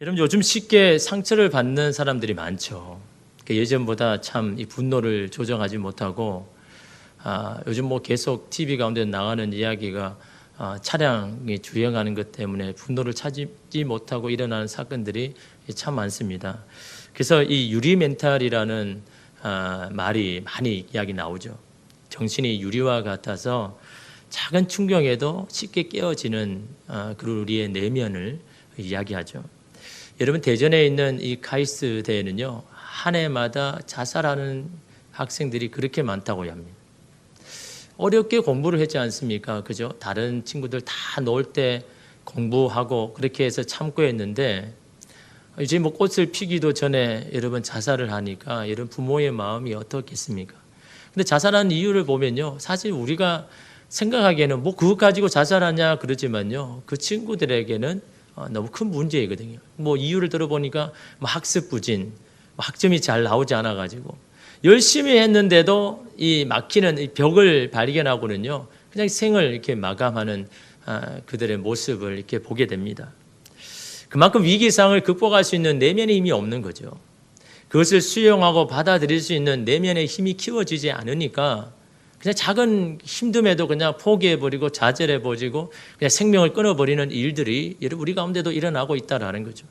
여러분 요즘 쉽게 상처를 받는 사람들이 많죠. 예전보다 참 이 분노를 조정하지 못하고 요즘 뭐 계속 TV 가운데 나가는 이야기가 차량이 주행하는 것 때문에 분노를 찾지 못하고 일어나는 사건들이 참 많습니다. 그래서 이 유리 멘탈이라는 말이 많이 이야기 나오죠. 정신이 유리와 같아서 작은 충격에도 쉽게 깨어지는 그런 우리의 내면을 이야기하죠. 여러분 대전에 있는 이 카이스트대에는요 한 해마다 자살하는 학생들이 그렇게 많다고 합니다. 어렵게 공부를 했지 않습니까? 그죠? 다른 친구들 다 놀 때 공부하고 그렇게 해서 참고 했는데 이제 뭐 꽃을 피기도 전에 여러분 자살을 하니까 여러분 부모의 마음이 어떻겠습니까? 근데 자살하는 이유를 보면요 사실 우리가 생각하기에는 뭐 그거 가지고 자살하냐 그러지만요 그 친구들에게는 너무 큰 문제이거든요. 뭐 이유를 들어보니까 뭐 학습 부진, 학점이 잘 나오지 않아 가지고 열심히 했는데도 이 막히는 이 벽을 발견하고는요 그냥 생을 이렇게 마감하는 그들의 모습을 이렇게 보게 됩니다. 그만큼 위기상을 극복할 수 있는 내면의 힘이 없는 거죠. 그것을 수용하고 받아들일 수 있는 내면의 힘이 키워지지 않으니까 그냥 작은 힘듦에도 그냥 포기해버리고 좌절해버리고 그냥 생명을 끊어버리는 일들이 여러분 우리 가운데도 일어나고 있다라는 거죠.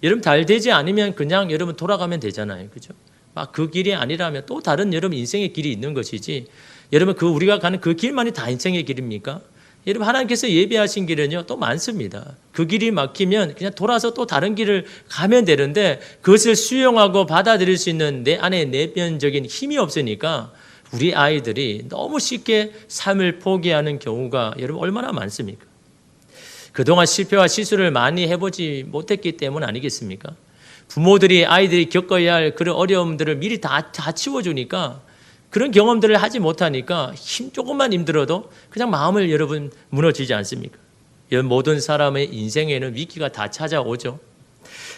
여러분 잘 되지 않으면 그냥 여러분 돌아가면 되잖아요. 그죠? 막 그 길이 아니라면 또 다른 여러분 인생의 길이 있는 것이지 여러분 그 우리가 가는 그 길만이 다 인생의 길입니까? 여러분 하나님께서 예비하신 길은요 또 많습니다. 그 길이 막히면 그냥 돌아서 또 다른 길을 가면 되는데 그것을 수용하고 받아들일 수 있는 내 안에 내면적인 힘이 없으니까 우리 아이들이 너무 쉽게 삶을 포기하는 경우가 여러분 얼마나 많습니까? 그동안 실패와 실수를 많이 해보지 못했기 때문 아니겠습니까? 부모들이 아이들이 겪어야 할 그런 어려움들을 미리 다 치워주니까 그런 경험들을 하지 못하니까 조금만 힘들어도 그냥 마음을 여러분 무너지지 않습니까? 이런 모든 사람의 인생에는 위기가 다 찾아오죠.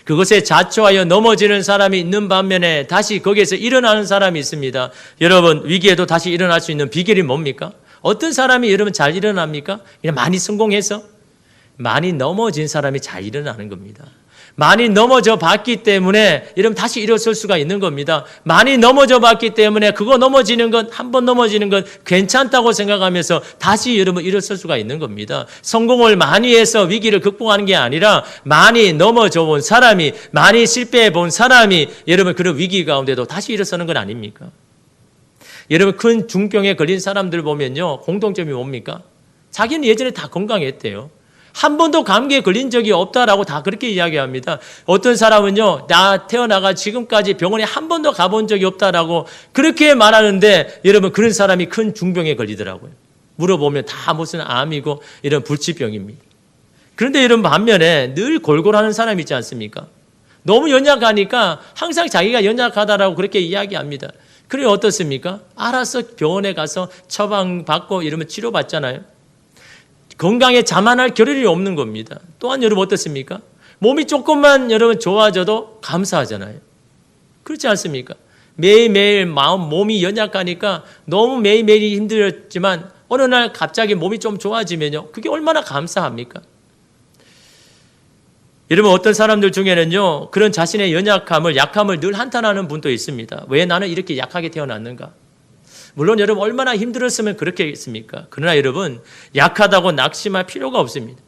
그것에 자초하여 넘어지는 사람이 있는 반면에 다시 거기에서 일어나는 사람이 있습니다. 여러분 위기에도 다시 일어날 수 있는 비결이 뭡니까? 어떤 사람이 여러분 잘 일어납니까? 그냥 많이 성공해서? 많이 넘어진 사람이 잘 일어나는 겁니다. 많이 넘어져 봤기 때문에 여러분 다시 일어설 수가 있는 겁니다. 많이 넘어져 봤기 때문에 그거 넘어지는 건 한 번 넘어지는 건 괜찮다고 생각하면서 다시 여러분 일어설 수가 있는 겁니다. 성공을 많이 해서 위기를 극복하는 게 아니라 많이 넘어져 본 사람이 많이 실패해 본 사람이 여러분 그런 위기 가운데도 다시 일어서는 건 아닙니까? 여러분 큰 중병에 걸린 사람들 보면요 공통점이 뭡니까? 자기는 예전에 다 건강했대요. 한 번도 감기에 걸린 적이 없다라고 다 그렇게 이야기합니다. 어떤 사람은요, 나 태어나가 지금까지 병원에 한 번도 가본 적이 없다라고 그렇게 말하는데 여러분 그런 사람이 큰 중병에 걸리더라고요. 물어보면 다 무슨 암이고 이런 불치병입니다. 그런데 여러분 반면에 늘 골골하는 사람이 있지 않습니까? 너무 연약하니까 항상 자기가 연약하다라고 그렇게 이야기합니다. 그래 어떻습니까? 알아서 병원에 가서 처방받고 이러면 치료받잖아요. 건강에 자만할 겨를이 없는 겁니다. 또한 여러분 어떻습니까? 몸이 조금만 여러분 좋아져도 감사하잖아요. 그렇지 않습니까? 매일매일 몸이 연약하니까 너무 매일매일이 힘들었지만 어느 날 갑자기 몸이 좀 좋아지면요. 그게 얼마나 감사합니까? 여러분 어떤 사람들 중에는요. 그런 자신의 약함을 늘 한탄하는 분도 있습니다. 왜 나는 이렇게 약하게 태어났는가? 물론 여러분 얼마나 힘들었으면 그렇게 했습니까? 그러나 여러분 약하다고 낙심할 필요가 없습니다.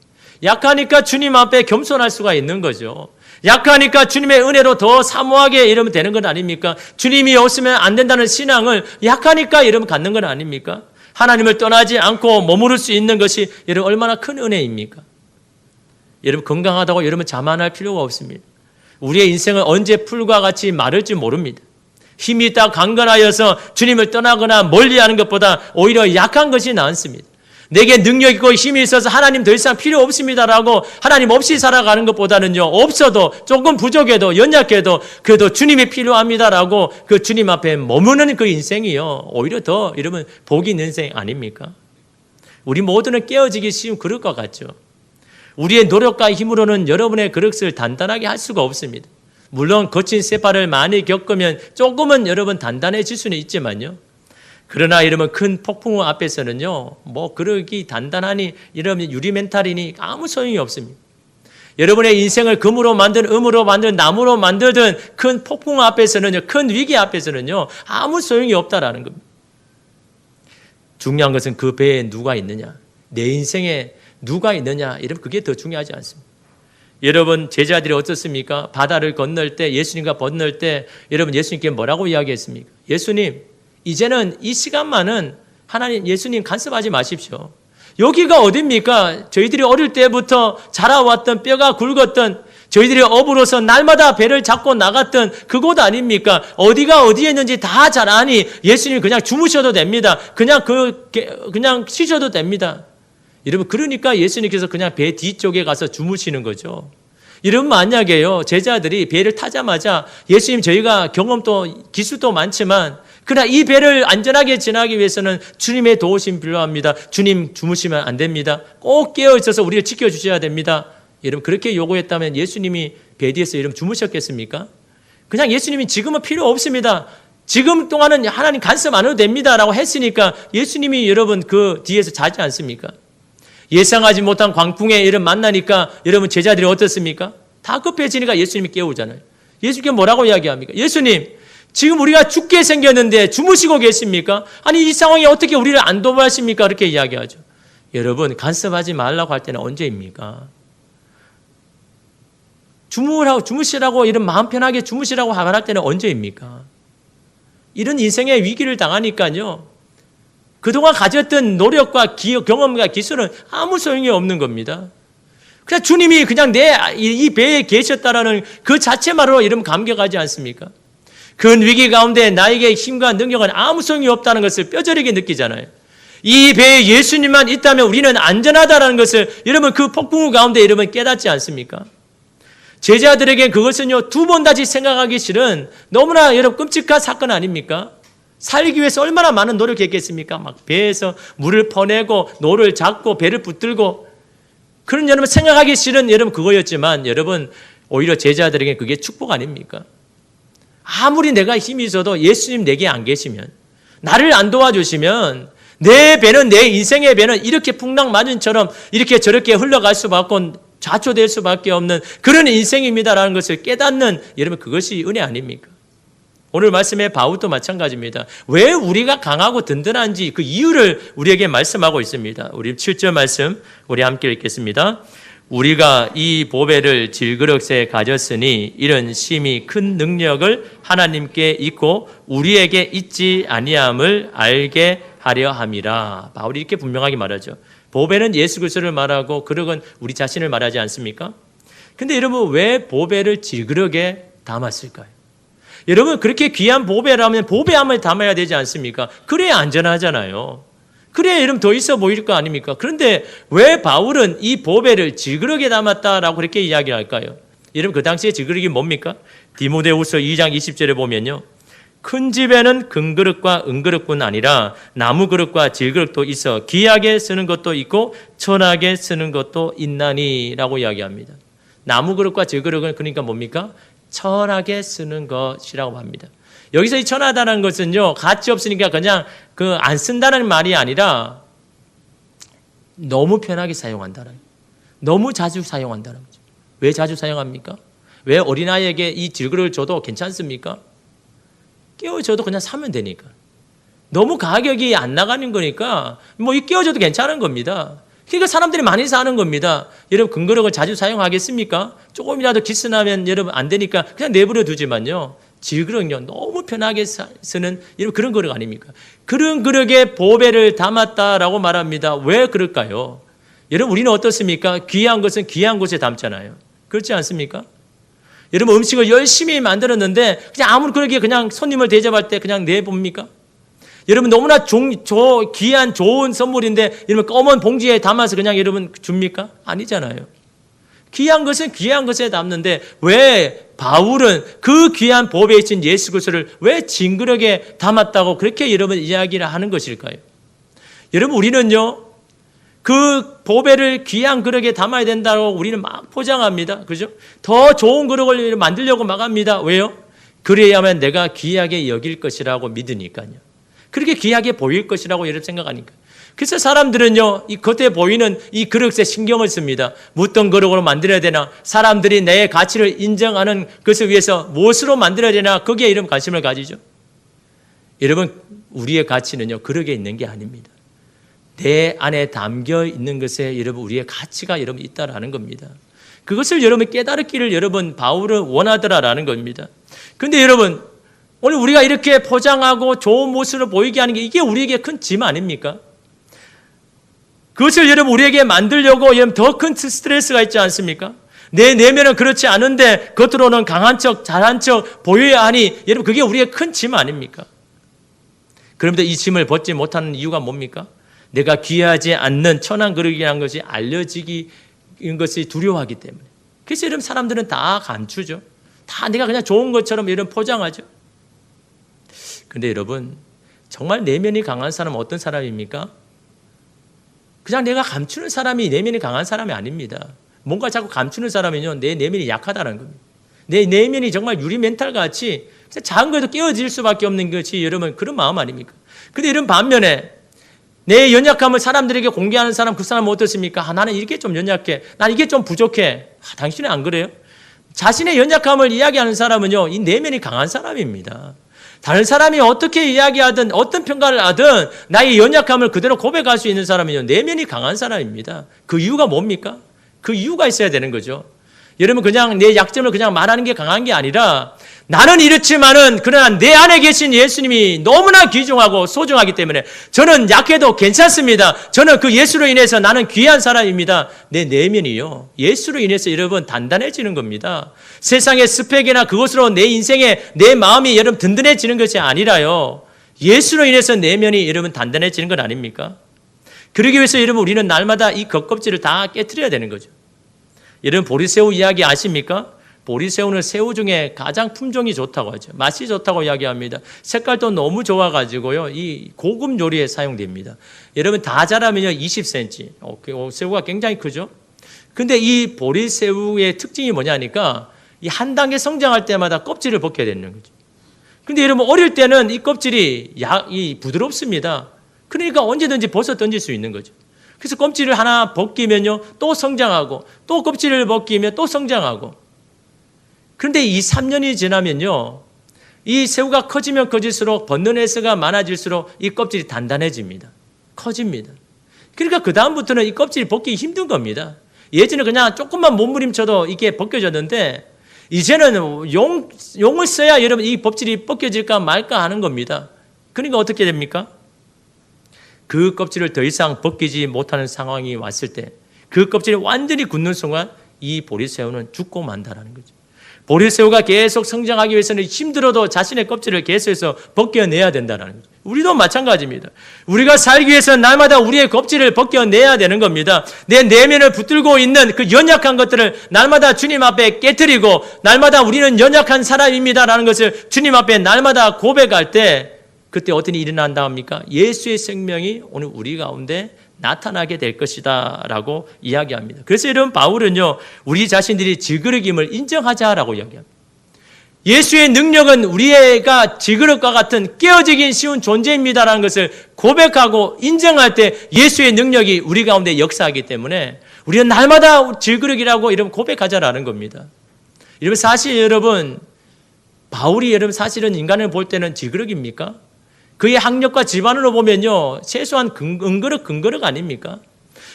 약하니까 주님 앞에 겸손할 수가 있는 거죠. 약하니까 주님의 은혜로 더 사모하게 이러면 되는 건 아닙니까? 주님이 없으면 안 된다는 신앙을 약하니까 이러면 갖는 건 아닙니까? 하나님을 떠나지 않고 머무를 수 있는 것이 여러분 얼마나 큰 은혜입니까? 여러분 건강하다고 여러분 자만할 필요가 없습니다. 우리의 인생은 언제 풀과 같이 마를지 모릅니다. 힘이 있다 강건하여서 주님을 떠나거나 멀리하는 것보다 오히려 약한 것이 낫습니다. 내게 능력 있고 힘이 있어서 하나님 더 이상 필요 없습니다라고 하나님 없이 살아가는 것보다는요 없어도 조금 부족해도 연약해도 그래도 주님이 필요합니다라고 그 주님 앞에 머무는 그 인생이요 오히려 더 이러면 복이 있는 인생 아닙니까? 우리 모두는 깨어지기 쉬운 그릇과 같죠. 우리의 노력과 힘으로는 여러분의 그릇을 단단하게 할 수가 없습니다. 물론 거친 세파를 많이 겪으면 조금은 여러분 단단해질 수는 있지만요. 그러나 여러분 큰 폭풍 앞에서는요. 뭐 그러기 단단하니 이러면 유리 멘탈이니 아무 소용이 없습니다. 여러분의 인생을 금으로 만든, 음으로 만든, 나무로 만들든 큰 폭풍 앞에서는요, 큰 위기 앞에서는요, 아무 소용이 없다라는 겁니다. 중요한 것은 그 배에 누가 있느냐, 내 인생에 누가 있느냐, 이러면 그게 더 중요하지 않습니다. 여러분, 제자들이 어떻습니까? 바다를 건널 때, 예수님과 건널 때, 여러분 예수님께 뭐라고 이야기했습니까? 예수님, 이제는 이 시간만은 하나님, 예수님 간섭하지 마십시오. 여기가 어딥니까? 저희들이 어릴 때부터 자라왔던, 뼈가 굵었던, 저희들이 어부로서 날마다 배를 잡고 나갔던 그곳 아닙니까? 어디가 어디에 있는지 다 잘 아니 예수님 그냥 주무셔도 됩니다. 그냥 쉬셔도 됩니다. 여러분, 그러니까 예수님께서 그냥 배 뒤쪽에 가서 주무시는 거죠. 여러분, 만약에요, 제자들이 배를 타자마자 예수님, 저희가 경험도 기술도 많지만 그러나 이 배를 안전하게 지나기 위해서는 주님의 도우심 필요합니다. 주님 주무시면 안 됩니다. 꼭 깨어 있어서 우리를 지켜주셔야 됩니다. 여러분, 그렇게 요구했다면 예수님이 배 뒤에서 여러분 주무셨겠습니까? 그냥 예수님이 지금은 필요 없습니다. 지금 동안은 하나님 간섭 안 해도 됩니다 라고 했으니까 예수님이 여러분 그 뒤에서 자지 않습니까? 예상하지 못한 광풍에 이런 만나니까 여러분 제자들이 어떻습니까? 다 급해지니까 예수님이 깨우잖아요. 예수님께 뭐라고 이야기합니까? 예수님, 지금 우리가 죽게 생겼는데 주무시고 계십니까? 아니, 이 상황에 어떻게 우리를 안 도와하십니까? 그렇게 이야기하죠. 여러분, 간섭하지 말라고 할 때는 언제입니까? 주무시라고, 이런 마음 편하게 주무시라고 말할 때는 언제입니까? 이런 인생의 위기를 당하니까요, 그동안 가졌던 노력과 경험과 기술은 아무 소용이 없는 겁니다. 그냥 주님이 그냥 이 배에 계셨다라는 그 자체만으로 이러면 감격하지 않습니까? 큰 위기 가운데 나에게 힘과 능력은 아무 소용이 없다는 것을 뼈저리게 느끼잖아요. 이 배에 예수님만 있다면 우리는 안전하다는 것을 여러분 그 폭풍 가운데 여러분 깨닫지 않습니까? 제자들에게 그것은요, 두 번 다시 생각하기 싫은 너무나 여러분 끔찍한 사건 아닙니까? 살기 위해서 얼마나 많은 노력했겠습니까? 막 배에서 물을 퍼내고 노를 잡고 배를 붙들고, 그런 여러분 생각하기 싫은 여러분 그거였지만 여러분 오히려 제자들에게 그게 축복 아닙니까? 아무리 내가 힘이 있어도 예수님 내게 안 계시면, 나를 안 도와주시면 내 배는, 내 인생의 배는 이렇게 풍랑마진처럼 이렇게 저렇게 흘러갈 수밖에, 좌초될 수밖에 없는 그런 인생입니다라는 것을 깨닫는 여러분 그것이 은혜 아닙니까? 오늘 말씀의 바울도 마찬가지입니다. 왜 우리가 강하고 든든한지 그 이유를 우리에게 말씀하고 있습니다. 우리 7절 말씀 우리 함께 읽겠습니다. 우리가 이 보배를 질그릇에 가졌으니 이런 심히 큰 능력을 하나님께 있고 우리에게 있지 아니함을 알게 하려 함이라. 바울이 이렇게 분명하게 말하죠. 보배는 예수 그리스도를 말하고 그릇은 우리 자신을 말하지 않습니까? 근데 여러분, 왜 보배를 질그릇에 담았을까요? 여러분, 그렇게 귀한 보배라면 보배함을 담아야 되지 않습니까? 그래야 안전하잖아요. 그래야 여러분 더 있어 보일 거 아닙니까? 그런데 왜 바울은 이 보배를 질그릇에 담았다라고 그렇게 이야기할까요? 여러분, 그 당시에 질그릇이 뭡니까? 디모데후서 2장 20절에 보면요, 큰 집에는 금그릇과 은그릇뿐 아니라 나무 그릇과 질그릇도 있어 귀하게 쓰는 것도 있고 천하게 쓰는 것도 있나니 라고 이야기합니다. 나무 그릇과 질그릇은 그러니까 뭡니까? 천하게 쓰는 것이라고 합니다. 여기서 이 천하다는 것은요, 가치 없으니까 그냥 안 쓴다는 말이 아니라 너무 편하게 사용한다는, 너무 자주 사용한다는 거죠. 왜 자주 사용합니까? 왜 어린아이에게 이 질그릇을 줘도 괜찮습니까? 깨워줘도 그냥 사면 되니까. 너무 가격이 안 나가는 거니까 이 깨워줘도 괜찮은 겁니다. 그러니까 사람들이 많이 사는 겁니다. 여러분, 금그릇을 자주 사용하겠습니까? 조금이라도 기스나면 여러분 안 되니까 그냥 내버려 두지만요, 질그릇은요, 너무 편하게 쓰는 여러분 그런 그릇 아닙니까? 그런 그릇에 보배를 담았다라고 말합니다. 왜 그럴까요? 여러분, 우리는 어떻습니까? 귀한 것은 귀한 곳에 담잖아요. 그렇지 않습니까? 여러분, 음식을 열심히 만들었는데 그냥 아무리 그렇게 그냥 손님을 대접할 때 그냥 내봅니까? 여러분, 너무나 귀한 좋은 선물인데 여러분 검은 봉지에 담아서 그냥 여러분 줍니까? 아니잖아요. 귀한 것은 귀한 것에 담는데 왜 바울은 그 귀한 보배에 있는 예수 그리스도를 왜 질그릇에 담았다고 그렇게 여러분 이야기를 하는 것일까요? 여러분, 우리는요, 그 보배를 귀한 그릇에 담아야 된다고 우리는 막 포장합니다. 그죠? 더 좋은 그릇을 만들려고 막 합니다. 왜요? 그래야만 내가 귀하게 여길 것이라고 믿으니까요. 그렇게 귀하게 보일 것이라고 여러분 생각하니까. 그래서 사람들은요, 이 겉에 보이는 이 그릇에 신경을 씁니다. 어떤 그릇으로 만들어야 되나? 사람들이 내 가치를 인정하는 것을 위해서 무엇으로 만들어야 되나? 거기에 이런 관심을 가지죠. 여러분, 우리의 가치는요, 그릇에 있는 게 아닙니다. 내 안에 담겨 있는 것에 여러분, 우리의 가치가 여러분 있다라는 겁니다. 그것을 여러분 깨달기를 여러분, 바울은 원하더라라는 겁니다. 근데 여러분, 오늘 우리가 이렇게 포장하고 좋은 모습을 보이게 하는 게 이게 우리에게 큰 짐 아닙니까? 그것을 여러분 우리에게 만들려고 여러분 더 큰 스트레스가 있지 않습니까? 내 내면은 그렇지 않은데 겉으로는 강한 척, 잘한 척 보여야 하니 여러분 그게 우리의 큰 짐 아닙니까? 그런데 이 짐을 벗지 못하는 이유가 뭡니까? 내가 귀하지 않는 천한 그릇이라는 것이 알려지기 것이 두려워하기 때문에. 그래서 여러분 사람들은 다 감추죠. 다 내가 그냥 좋은 것처럼 이런 포장하죠. 그런데 여러분 정말 내면이 강한 사람은 어떤 사람입니까? 그냥 내가 감추는 사람이 내면이 강한 사람이 아닙니다. 뭔가 자꾸 감추는 사람은요, 내 내면이 약하다는 겁니다. 내 내면이 정말 유리 멘탈 같이 작은 거에도 깨어질 수밖에 없는 것이 여러분 그런 마음 아닙니까? 근데 이런 반면에 내 연약함을 사람들에게 공개하는 사람, 그 사람은 어떻습니까? 나는 이렇게 좀 연약해. 난 이게 좀 부족해. 당신은 안 그래요? 자신의 연약함을 이야기하는 사람은요, 이 내면이 강한 사람입니다. 다른 사람이 어떻게 이야기하든 어떤 평가를 하든 나의 연약함을 그대로 고백할 수 있는 사람은요, 내면이 강한 사람입니다. 그 이유가 뭡니까? 그 이유가 있어야 되는 거죠. 여러분 그냥 내 약점을 그냥 말하는 게 강한 게 아니라 나는 이렇지만은 그러나 내 안에 계신 예수님이 너무나 귀중하고 소중하기 때문에 저는 약해도 괜찮습니다. 저는 그 예수로 인해서 나는 귀한 사람입니다. 내 내면이요, 예수로 인해서 여러분 단단해지는 겁니다. 세상의 스펙이나 그것으로 내 인생에 내 마음이 여러분 든든해지는 것이 아니라요, 예수로 인해서 내면이 여러분 단단해지는 건 아닙니까? 그러기 위해서 여러분 우리는 날마다 이 겉껍질을 다 깨트려야 되는 거죠. 여러분 보리새우 이야기 아십니까? 보리새우는 새우 중에 가장 품종이 좋다고 하죠. 맛이 좋다고 이야기합니다. 색깔도 너무 좋아가지고요, 이 고급 요리에 사용됩니다. 여러분 다 자라면요 20cm, 새우가 굉장히 크죠. 근데 이 보리새우의 특징이 뭐냐니까 이 한 단계 성장할 때마다 껍질을 벗겨야 되는 거죠. 근데 여러분 어릴 때는 이 껍질이 부드럽습니다. 그러니까 언제든지 벗어 던질 수 있는 거죠. 그래서 껍질을 하나 벗기면요 또 성장하고, 또 껍질을 벗기면 또 성장하고. 그런데 2, 3년이 지나면요, 이 새우가 커지면 커질수록 벗는 횟수가 많아질수록 이 껍질이 단단해집니다. 커집니다. 그러니까 그 다음부터는 이 껍질이 벗기기 힘든 겁니다. 예전에 그냥 조금만 몸부림쳐도 이게 벗겨졌는데 이제는 용을 써야 여러분 이 껍질이 벗겨질까 말까 하는 겁니다. 그러니까 어떻게 됩니까? 그 껍질을 더 이상 벗기지 못하는 상황이 왔을 때, 그 껍질이 완전히 굳는 순간 이 보리새우는 죽고 만다라는 거죠. 보리새우가 계속 성장하기 위해서는 힘들어도 자신의 껍질을 계속해서 벗겨내야 된다는 거죠. 우리도 마찬가지입니다. 우리가 살기 위해서 날마다 우리의 껍질을 벗겨내야 되는 겁니다. 내 내면을 붙들고 있는 그 연약한 것들을 날마다 주님 앞에 깨트리고, 날마다 우리는 연약한 사람입니다라는 것을 주님 앞에 날마다 고백할 때, 그때 어떤 일이 일어난다 합니까? 예수의 생명이 오늘 우리 가운데 나타나게 될 것이다 라고 이야기합니다. 그래서 여러분 바울은요, 우리 자신들이 질그릇임을 인정하자라고 이야기합니다. 예수의 능력은 우리가 질그릇과 같은 깨어지기 쉬운 존재입니다라는 것을 고백하고 인정할 때 예수의 능력이 우리 가운데 역사하기 때문에 우리는 날마다 질그릇이라고 이런 고백하자라는 겁니다. 여러분 사실 여러분 바울이 여러분 사실은 인간을 볼 때는 질그릇입니까? 그의 학력과 집안으로 보면요, 최소한 근거릇 아닙니까?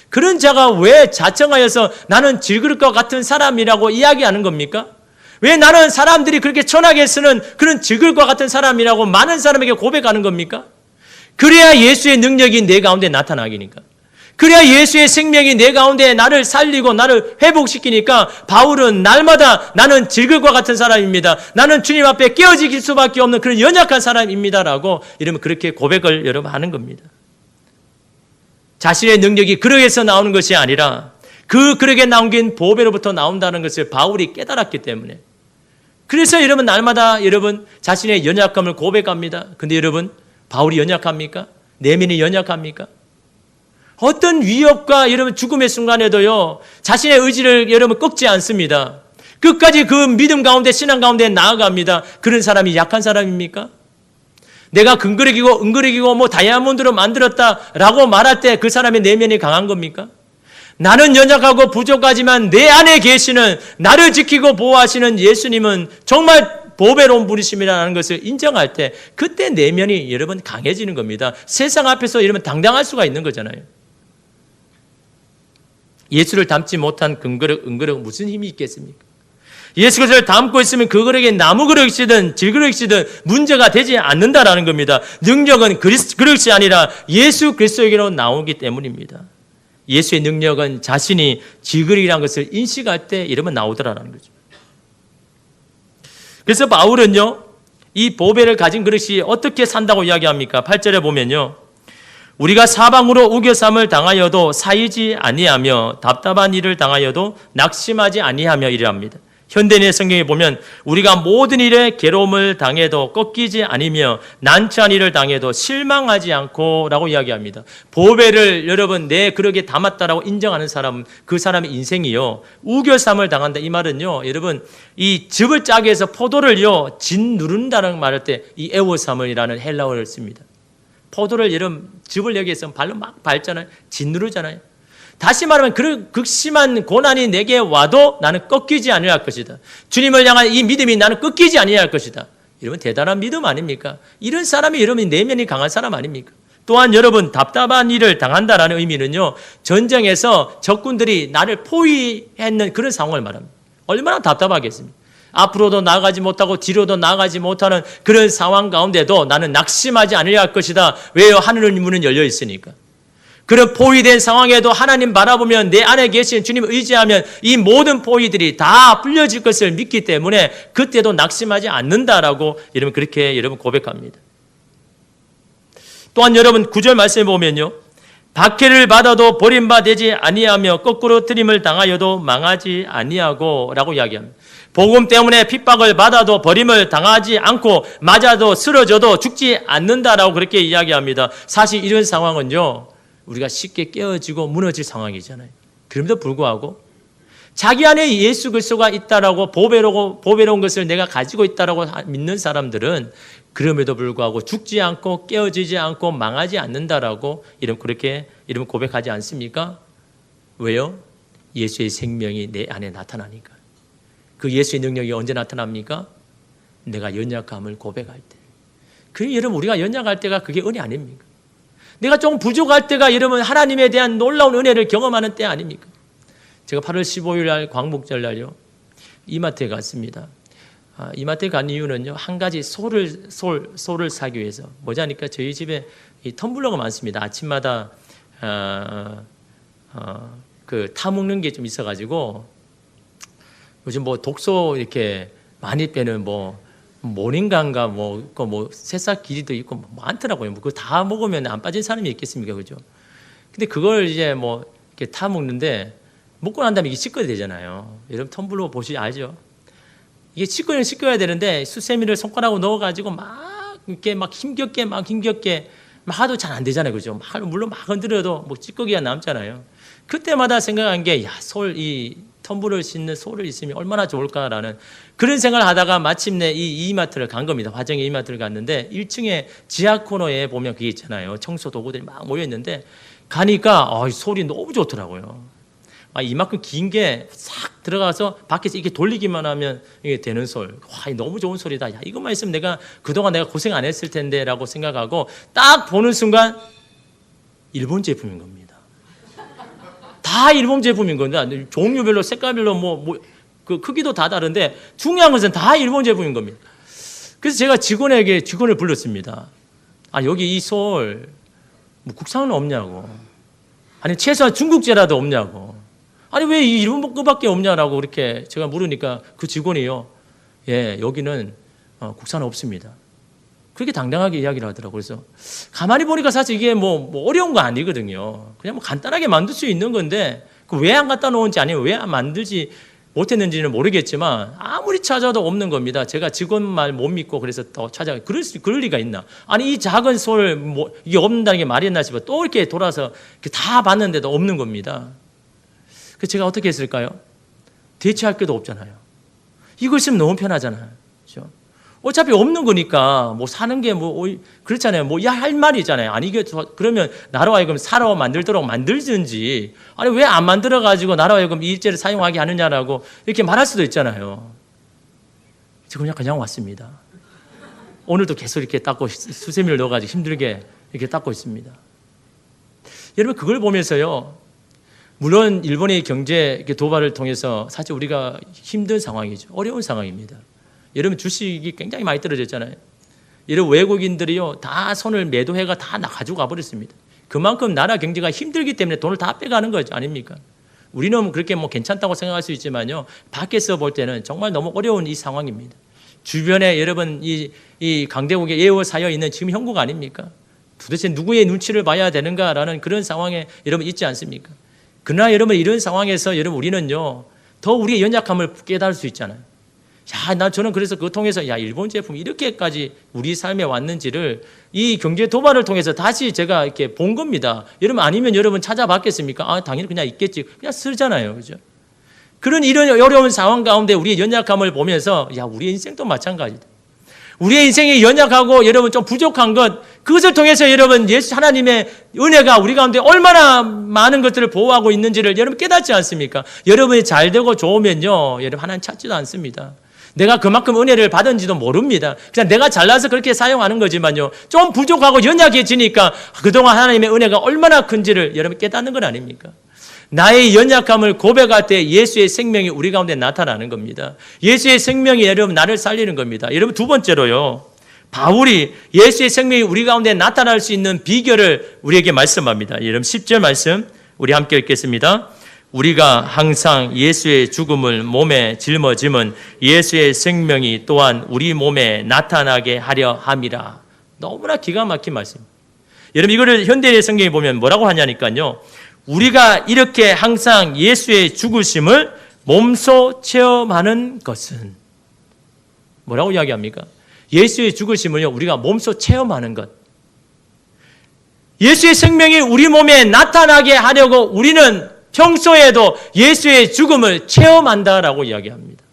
그런 자가 왜 자청하여서 나는 질그릇과 같은 사람이라고 이야기하는 겁니까? 왜 나는 사람들이 그렇게 천하게 쓰는 그런 질그릇과 같은 사람이라고 많은 사람에게 고백하는 겁니까? 그래야 예수의 능력이 내 가운데 나타나기니까. 그래야 예수의 생명이 내 가운데 나를 살리고 나를 회복시키니까 바울은 날마다 나는 질그릇과 같은 사람입니다. 나는 주님 앞에 깨어질 수밖에 없는 그런 연약한 사람입니다라고 이러면 그렇게 고백을 여러분 하는 겁니다. 자신의 능력이 그릇에서 나오는 것이 아니라 그 그릇에 남긴 보배로부터 나온다는 것을 바울이 깨달았기 때문에, 그래서 여러분 날마다 여러분 자신의 연약함을 고백합니다. 근데 여러분 바울이 연약합니까? 내면이 연약합니까? 어떤 위협과 여러분 죽음의 순간에도요, 자신의 의지를 여러분 꺾지 않습니다. 끝까지 그 믿음 가운데 신앙 가운데 나아갑니다. 그런 사람이 약한 사람입니까? 내가 금그릇이고 은그릇이고 뭐 다이아몬드로 만들었다라고 말할 때 그 사람의 내면이 강한 겁니까? 나는 연약하고 부족하지만 내 안에 계시는 나를 지키고 보호하시는 예수님은 정말 보배로운 분이심이라는 것을 인정할 때 그때 내면이 여러분 강해지는 겁니다. 세상 앞에서 여러분 당당할 수가 있는 거잖아요. 예수를 닮지 못한 금그릇, 은그릇 무슨 힘이 있겠습니까? 예수 그리스도를 닮고 있으면 그 그릇이 나무 그릇이든 질그릇이든 문제가 되지 않는다라는 겁니다. 능력은 그릇이 아니라 예수 그리스도에게로 나오기 때문입니다. 예수의 능력은 자신이 질그릇이라는 것을 인식할 때 이러면 나오더라라는 거죠. 그래서 바울은요, 이 보배를 가진 그릇이 어떻게 산다고 이야기합니까? 8절에 보면요, 우리가 사방으로 우겨쌈을 당하여도 사이지 아니하며 답답한 일을 당하여도 낙심하지 아니하며 이래합니다. 현대인의 성경에 보면 우리가 모든 일에 괴로움을 당해도 꺾이지 아니며 난처한 일을 당해도 실망하지 않고 라고 이야기합니다. 보배를 여러분 내 그릇에 담았다라고 인정하는 사람은 그 사람의 인생이요, 우겨쌈을 당한다. 이 말은요, 여러분 이 즙을 짜게 해서 포도를요 짓누른다는 말할 때 이 에워삼을이라는 헬라어를 씁니다. 포도를 여러분 즙을 여기에서 발로 막 밟잖아요. 짓누르잖아요. 다시 말하면 그 극심한 고난이 내게 와도 나는 꺾이지 아니할 것이다. 주님을 향한 이 믿음이 나는 꺾이지 아니할 것이다. 여러분 대단한 믿음 아닙니까? 이런 사람이 여러분 내면이 강한 사람 아닙니까? 또한 여러분 답답한 일을 당한다라는 의미는요, 전쟁에서 적군들이 나를 포위했는 그런 상황을 말합니다. 얼마나 답답하겠습니까? 앞으로도 나아가지 못하고 뒤로도 나아가지 못하는 그런 상황 가운데도 나는 낙심하지 않으려 것이다. 왜요? 하늘의 문은 열려 있으니까. 그런 포위된 상황에도 하나님 바라보면 내 안에 계신 주님을 의지하면 이 모든 포위들이 다 풀려질 것을 믿기 때문에 그때도 낙심하지 않는다라고 여러분 그렇게 여러분 고백합니다. 또한 여러분 9절 말씀에 보면요, 박해를 받아도 버림받지 아니하며 거꾸로 트림을 당하여도 망하지 아니하고 라고 이야기합니다. 복음 때문에 핍박을 받아도 버림을 당하지 않고 맞아도 쓰러져도 죽지 않는다라고 그렇게 이야기합니다. 사실 이런 상황은요, 우리가 쉽게 깨어지고 무너질 상황이잖아요. 그럼에도 불구하고 자기 안에 예수 그리스도가 있다라고 보배로운 것을 내가 가지고 있다라고 믿는 사람들은 그럼에도 불구하고 죽지 않고 깨어지지 않고 망하지 않는다라고 그렇게 고백하지 않습니까? 왜요? 예수의 생명이 내 안에 나타나니까. 그 예수의 능력이 언제 나타납니까? 내가 연약함을 고백할 때. 그 여러분 우리가 연약할 때가 그게 은혜 아닙니까? 내가 조금 부족할 때가 여러분 하나님에 대한 놀라운 은혜를 경험하는 때 아닙니까? 제가 8월 15일 날 광복절 날요, 이마트에 갔습니다. 이마트에 간 이유는요, 한 가지 소를 사기 위해서. 뭐냐니까 저희 집에 이 텀블러가 많습니다. 아침마다 그 타먹는 게 좀 있어가지고 요즘 뭐 독소 이렇게 많이 빼는 모닝간가 새싹 길이도 있고 많더라고요. 그거 다 먹으면 안 빠진 사람이 있겠습니까, 그죠? 근데 그걸 이제 이렇게 타 먹는데 먹고 난 다음에 이게 씻어야 되잖아요. 여러분 텀블러 보시지 알죠? 이게 씻어야 되는데 수세미를 손가락으로 넣어가지고 이렇게 힘겹게 하도 잘 안 되잖아요, 그죠? 물론 막 흔들어도 찌꺼기가 남잖아요. 그때마다 생각한 게 이 텀블러를 씻는 소를 있으면 얼마나 좋을까라는 그런 생각을 하다가 마침내 이 이마트를 간 겁니다. 화정의 이마트를 갔는데 1층에 지하 코너에 보면 그게 있잖아요. 청소 도구들이 막 모여 있는데 가니까 소리 너무 좋더라고요. 이만큼 긴 게 싹 들어가서 밖에서 이렇게 돌리기만 하면 이게 되는 소리. 와, 너무 좋은 소리다. 야, 이것만 있으면 그동안 내가 고생 안 했을 텐데라고 생각하고 딱 보는 순간 일본 제품인 겁니다. 다 일본 제품인 건데 종류별로 색깔별로 그 크기도 다 다른데 중요한 것은 다 일본 제품인 겁니다. 그래서 제가 직원을 불렀습니다. 여기 이 솔 국산은 없냐고. 아니 최소한 중국제라도 없냐고. 왜 이 일본 거밖에 없냐라고 그렇게 제가 물으니까 그 직원이요, 예, 여기는 국산은 없습니다. 그렇게 당당하게 이야기를 하더라고요. 그래서 가만히 보니까 사실 이게 어려운 거 아니거든요. 그냥 간단하게 만들 수 있는 건데 왜 안 갖다 놓은지 아니면 왜 만들지 못했는지는 모르겠지만 아무리 찾아도 없는 겁니다. 제가 직원 말 못 믿고 그래서 더 그럴 리가 있나? 이 작은 솔 이게 없는다는 게 말이 있나 싶어 또 이렇게 돌아서 이렇게 다 봤는데도 없는 겁니다. 그래서 제가 어떻게 했을까요? 대체할 게도 없잖아요. 이거 있으면 너무 편하잖아요. 그렇죠? 어차피 없는 거니까 뭐 사는 게 뭐 그렇잖아요. 뭐 할 말이 있잖아요. 아니 이게 그러면 나로 하여금 사러 만들도록 만들든지, 아니 왜 안 만들어 가지고 나로 하여금 이 일제를 사용하게 하느냐라고 이렇게 말할 수도 있잖아요. 지금 그냥 왔습니다. 오늘도 계속 이렇게 닦고 수세미를 넣어가지고 힘들게 이렇게 닦고 있습니다. 여러분 그걸 보면서요, 물론 일본의 경제 도발을 통해서 사실 우리가 힘든 상황이죠. 어려운 상황입니다. 여러분 주식이 굉장히 많이 떨어졌잖아요. 이런 외국인들이요 다 손을 매도해가 다 가지고 가버렸습니다. 그만큼 나라 경제가 힘들기 때문에 돈을 다 빼가는 거죠, 아닙니까? 우리는 그렇게 뭐 괜찮다고 생각할 수 있지만요, 밖에서 볼 때는 정말 너무 어려운 이 상황입니다. 주변에 여러분 이 강대국에 에워싸여 있는 지금 형국 아닙니까? 도대체 누구의 눈치를 봐야 되는가라는 그런 상황에 여러분 있지 않습니까? 그러나 여러분 이런 상황에서 여러분 우리는요 더 우리의 연약함을 깨달을 수 있잖아요. 저는 그래서 그거 통해서 일본 제품이 이렇게까지 우리 삶에 왔는지를 이 경제 도발을 통해서 다시 제가 이렇게 본 겁니다. 여러분 아니면 여러분 찾아봤겠습니까? 당연히 그냥 있겠지. 그냥 쓰잖아요. 그죠? 그런 이런 어려운 상황 가운데 우리의 연약함을 보면서 우리의 인생도 마찬가지다. 우리의 인생이 연약하고 여러분 좀 부족한 것, 그것을 통해서 여러분 예수 하나님의 은혜가 우리 가운데 얼마나 많은 것들을 보호하고 있는지를 여러분 깨닫지 않습니까? 여러분이 잘 되고 좋으면요 여러분 하나님 찾지도 않습니다. 내가 그만큼 은혜를 받은지도 모릅니다. 그냥 내가 잘나서 그렇게 사용하는 거지만요, 좀 부족하고 연약해지니까 그동안 하나님의 은혜가 얼마나 큰지를 여러분 깨닫는 건 아닙니까? 나의 연약함을 고백할 때 예수의 생명이 우리 가운데 나타나는 겁니다. 예수의 생명이 여러분 나를 살리는 겁니다. 여러분 두 번째로요, 바울이 예수의 생명이 우리 가운데 나타날 수 있는 비결을 우리에게 말씀합니다. 여러분 10절 말씀 우리 함께 읽겠습니다. 우리가 항상 예수의 죽음을 몸에 짊어짐은 예수의 생명이 또한 우리 몸에 나타나게 하려 함이라. 너무나 기가 막힌 말씀. 여러분 이거를 현대의 성경에 보면 뭐라고 하냐니까요, 우리가 이렇게 항상 예수의 죽으심을 몸소 체험하는 것은, 뭐라고 이야기합니까? 예수의 죽으심을요 우리가 몸소 체험하는 것. 예수의 생명이 우리 몸에 나타나게 하려고 우리는 평소에도 예수의 죽음을 체험한다라고 이야기합니다.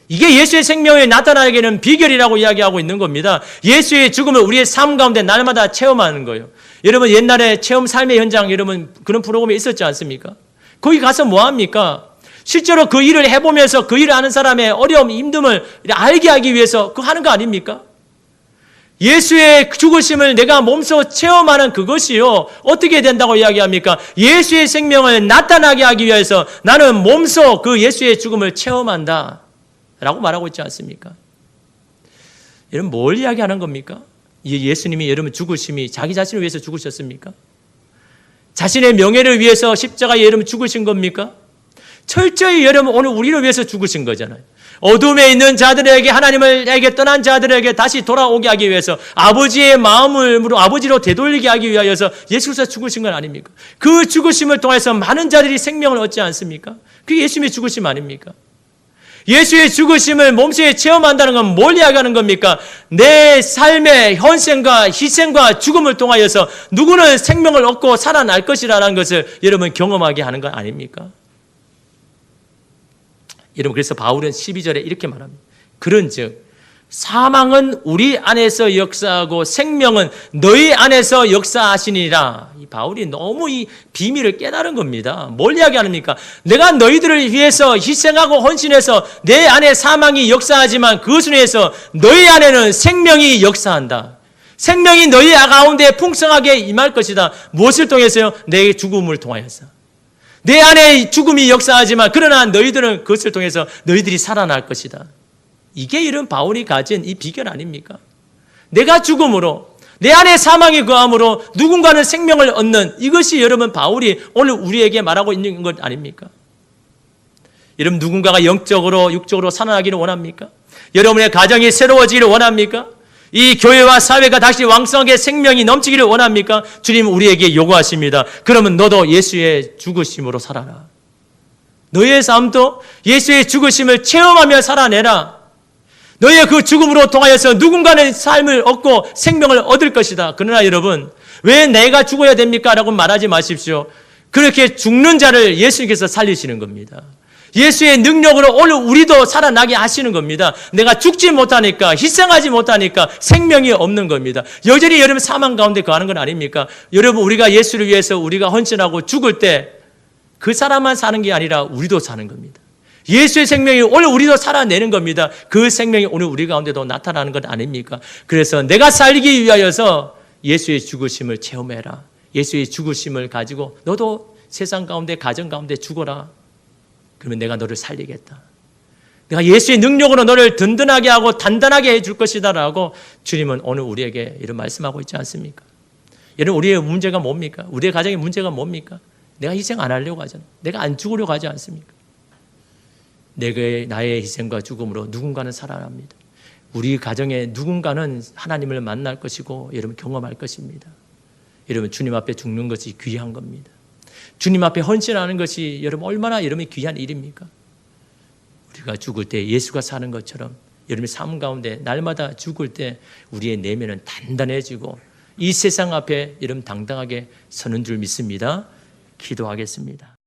이게 예수의 생명에 나타나게 되는 비결이라고 이야기하고 있는 겁니다. 예수의 죽음을 우리의 삶 가운데 날마다 체험하는 거예요. 여러분 옛날에 체험 삶의 현장 여러분 그런 프로그램이 있었지 않습니까? 거기 가서 뭐 합니까? 실제로 그 일을 해보면서 그 일을 하는 사람의 어려움, 힘듦을 알게 하기 위해서 그거 하는 거 아닙니까? 예수의 죽으심을 내가 몸소 체험하는 그것이요 어떻게 된다고 이야기합니까? 예수의 생명을 나타나게 하기 위해서 나는 몸소 그 예수의 죽음을 체험한다 라고 말하고 있지 않습니까? 여러분 뭘 이야기하는 겁니까? 예수님이 여러분 죽으심이 자기 자신을 위해서 죽으셨습니까? 자신의 명예를 위해서 십자가에 여러분 죽으신 겁니까? 철저히 여러분 오늘 우리를 위해서 죽으신 거잖아요. 어둠에 있는 자들에게, 하나님에게 떠난 자들에게 다시 돌아오게 하기 위해서, 아버지의 마음을 아버지로 되돌리게 하기 위하여서 예수께서 죽으신 건 아닙니까? 그 죽으심을 통해서 많은 자들이 생명을 얻지 않습니까? 그게 예수님의 죽으심 아닙니까? 예수의 죽으심을 몸소에 체험한다는 건 뭘 이야기하는 겁니까? 내 삶의 현생과 희생과 죽음을 통하여서 누구는 생명을 얻고 살아날 것이라는 것을 여러분 경험하게 하는 건 아닙니까? 여러분 그래서 바울은 12절에 이렇게 말합니다. 그런즉 사망은 우리 안에서 역사하고 생명은 너희 안에서 역사하시니라. 이 바울이 너무 이 비밀을 깨달은 겁니다. 뭘 이야기합니까? 내가 너희들을 위해서 희생하고 헌신해서 내 안에 사망이 역사하지만 그것을 위해서 너희 안에는 생명이 역사한다. 생명이 너희 가운데 풍성하게 임할 것이다. 무엇을 통해서요? 내 죽음을 통하여서. 내 안에 죽음이 역사하지만 그러나 너희들은 그것을 통해서 너희들이 살아날 것이다. 이게 이런 바울이 가진 이 비결 아닙니까? 내가 죽음으로 내 안에 사망이 거함으로 누군가는 생명을 얻는, 이것이 여러분 바울이 오늘 우리에게 말하고 있는 것 아닙니까? 여러분 누군가가 영적으로 육적으로 살아나기를 원합니까? 여러분의 가정이 새로워지기를 원합니까? 이 교회와 사회가 다시 왕성하게 생명이 넘치기를 원합니까? 주님 우리에게 요구하십니다. 그러면 너도 예수의 죽으심으로 살아라. 너의 삶도 예수의 죽으심을 체험하며 살아내라. 너의 그 죽음으로 통하여서 누군가는 삶을 얻고 생명을 얻을 것이다. 그러나 여러분 왜 내가 죽어야 됩니까? 라고 말하지 마십시오. 그렇게 죽는 자를 예수님께서 살리시는 겁니다. 예수의 능력으로 오늘 우리도 살아나게 하시는 겁니다. 내가 죽지 못하니까, 희생하지 못하니까 생명이 없는 겁니다. 여전히 여러분 사망 가운데 거하는 건 아닙니까? 여러분 우리가 예수를 위해서 우리가 헌신하고 죽을 때 그 사람만 사는 게 아니라 우리도 사는 겁니다. 예수의 생명이 오늘 우리도 살아내는 겁니다. 그 생명이 오늘 우리 가운데도 나타나는 것 아닙니까? 그래서 내가 살기 위하여서 예수의 죽으심을 체험해라. 예수의 죽으심을 가지고 너도 세상 가운데 가정 가운데 죽어라. 그러면 내가 너를 살리겠다. 내가 예수의 능력으로 너를 든든하게 하고 단단하게 해줄 것이다 라고 주님은 오늘 우리에게 이런 말씀하고 있지 않습니까? 여러분 우리의 문제가 뭡니까? 우리의 가정의 문제가 뭡니까? 내가 희생 안 하려고 하잖아. 내가 안 죽으려고 하지 않습니까? 나의 희생과 죽음으로 누군가는 살아납니다. 우리 가정에 누군가는 하나님을 만날 것이고 여러분 경험할 것입니다. 여러분 주님 앞에 죽는 것이 귀한 겁니다. 주님 앞에 헌신하는 것이 여러분 얼마나 여러분이 귀한 일입니까? 우리가 죽을 때 예수가 사는 것처럼 여러분의 삶 가운데 날마다 죽을 때 우리의 내면은 단단해지고 이 세상 앞에 여러분 당당하게 서는 줄 믿습니다. 기도하겠습니다.